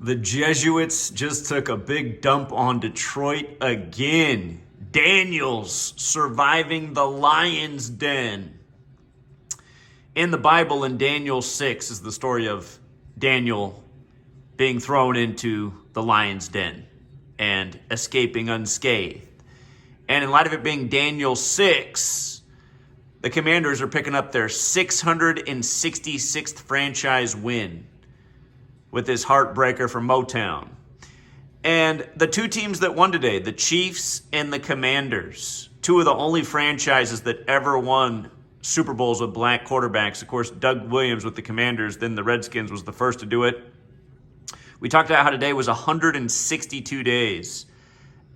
The Jesuits just took a big dump on Detroit again. Daniels surviving the lion's den. In the Bible, in Daniel 6, is the story of Daniel being thrown into the lion's den and escaping unscathed. And in light of it being Daniel 6, the Commanders are picking up their 666th franchise win with this heartbreaker from Motown. And the two teams that won today, the Chiefs and the Commanders, two of the only franchises that ever won Super Bowls with black quarterbacks. Of course, Doug Williams with the Commanders, then the Redskins was the first to do it. We talked about how today was 162 days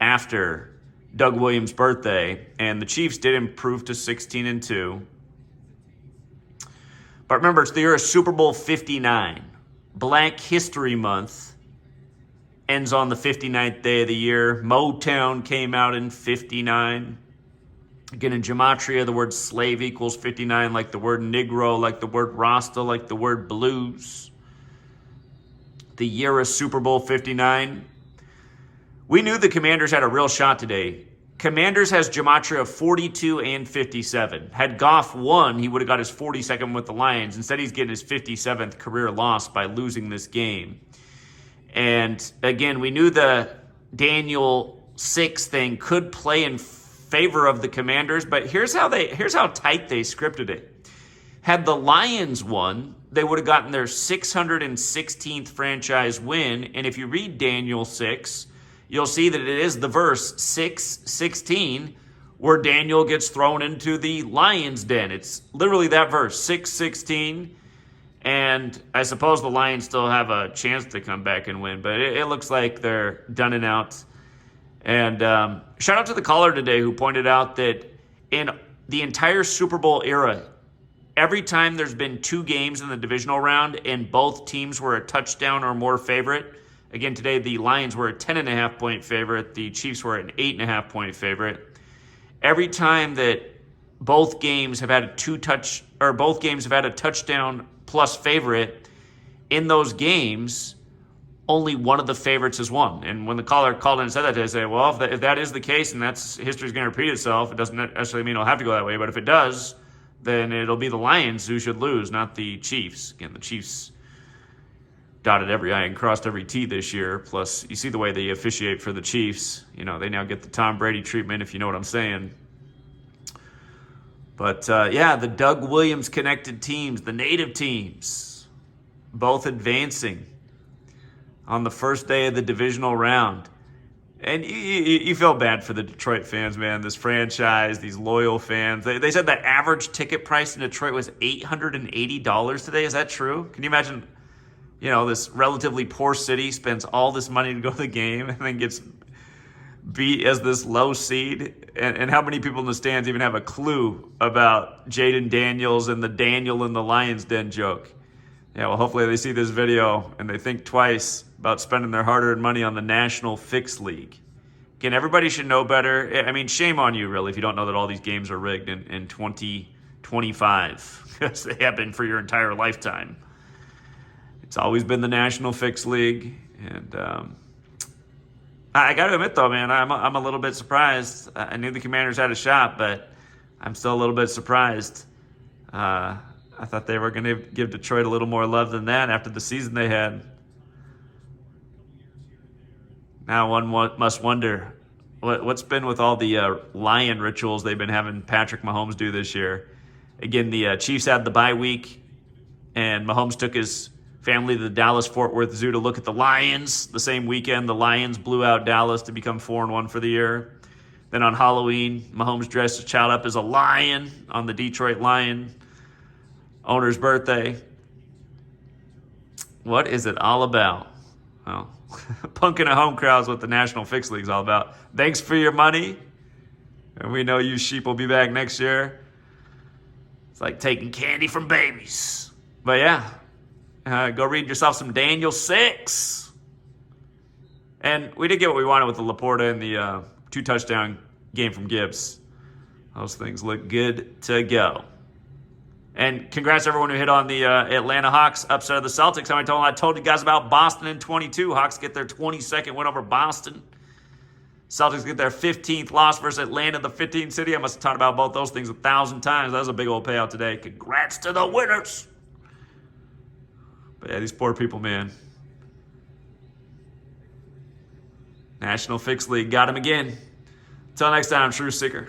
after Doug Williams' birthday, and the Chiefs did improve to 16-2. But remember, it's the year of Super Bowl 59. Black History Month ends on the 59th day of the year. Motown came out in 59. Again, in Gematria, the word slave equals 59, like the word Negro, like the word Rasta, like the word blues. The year of Super Bowl 59. We knew the Commanders had a real shot today. Commanders has Gematria of 42 and 57. Had Goff won, he would have got his 42nd with the Lions. Instead, he's getting his 57th career loss by losing this game. And again, we knew the Daniel 6 thing could play in favor of the Commanders, but here's how tight they scripted it. Had the Lions won, they would have gotten their 616th franchise win. And if you read Daniel 6, you'll see that it is the verse 6:16 where Daniel gets thrown into the lion's den. It's literally that verse, 6:16. And I suppose the Lions still have a chance to come back and win, but it looks like they're done and out. And shout out to the caller today who pointed out that in the entire Super Bowl era, every time there's been two games in the divisional round and both teams were a touchdown or more favorite. Again, today the Lions were a 10.5-point favorite. The Chiefs were an 8.5-point favorite. Every time that both games have had a touchdown plus favorite, in those games, only one of the favorites has won. And when the caller called in and said that, they say, well, if that is the case and that's history's going to repeat itself, it doesn't necessarily mean it'll have to go that way. But if it does, then it'll be the Lions who should lose, not the Chiefs. Again, the Chiefs dotted every I and crossed every T this year. Plus, you see the way they officiate for the Chiefs. You know, they now get the Tom Brady treatment, if you know what I'm saying. But, the Doug Williams connected teams, the native teams, both advancing on the first day of the divisional round. And you feel bad for the Detroit fans, man. This franchise, these loyal fans. They said the average ticket price in Detroit was $880 today. Is that true? Can you imagine, this relatively poor city spends all this money to go to the game and then gets beat as this low seed? And how many people in the stands even have a clue about Jaden Daniels and the Daniel in the Lion's Den joke? Yeah, well, hopefully they see this video and they think twice about spending their hard-earned money on the National Fix League. Again, everybody should know better. I mean, shame on you, really, if you don't know that all these games are rigged in 2025, because they have been for your entire lifetime. It's always been the National Fix League. And I got to admit, though, man, I'm a little bit surprised. I knew the Commanders had a shot, but I'm still a little bit surprised. I thought they were going to give Detroit a little more love than that after the season they had. Now one must wonder what's been with all the lion rituals they've been having Patrick Mahomes do this year. Again, the Chiefs had the bye week, and Mahomes took his family to the Dallas-Fort Worth Zoo to look at the Lions. The same weekend, the Lions blew out Dallas to become 4-1 for the year. Then on Halloween, Mahomes dressed his child up as a lion on the Detroit Lion owner's birthday. What is it all about? Well, punking a home crowd is what the National Fix League is all about. Thanks for your money. And we know you sheep will be back next year. It's like taking candy from babies. But yeah, go read yourself some Daniel 6. And we did get what we wanted with the Laporta and the 2-touchdown game from Gibbs. Those things look good to go. And congrats to everyone who hit on the Atlanta Hawks upset of the Celtics. I told you guys about Boston in 22. Hawks get their 22nd win over Boston. Celtics get their 15th loss versus Atlanta, the 15th city. I must have talked about both those things 1,000 times. That was a big old payout today. Congrats to the winners. But yeah, these poor people, man. National Fix League got him again. Until next time, True Seeker.